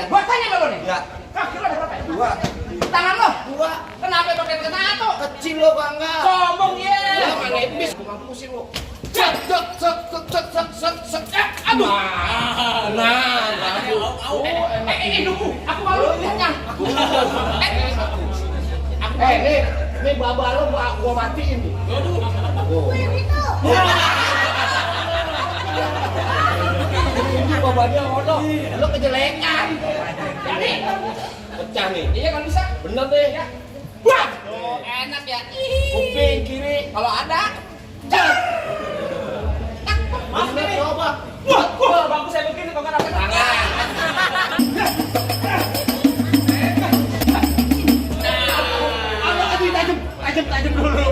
Gua tanya sama lo nih. Ya. Kaki lo ada berapa? Dua. Tangan lo? Dua. Kenapa pakai kena satu? Kecil lo bangga. Sombong ya. Ya mana iblis gua pusing lo. Cek, cek, cek, cek, cek, cek, cek, cek. Aduh. Nah, Nunggu. Aku malu lihatnya. nih baba lo gua matiin nih. Ini babanya ono, lo kejelekan. Jadi, Pecah nih. iya kan bisa? Bener deh. Wah, enak ya. Kuping kiri. Kalau ada, Bener coba. wah, bagus saya begini kok nggak dapat tangan. Tajam dulu.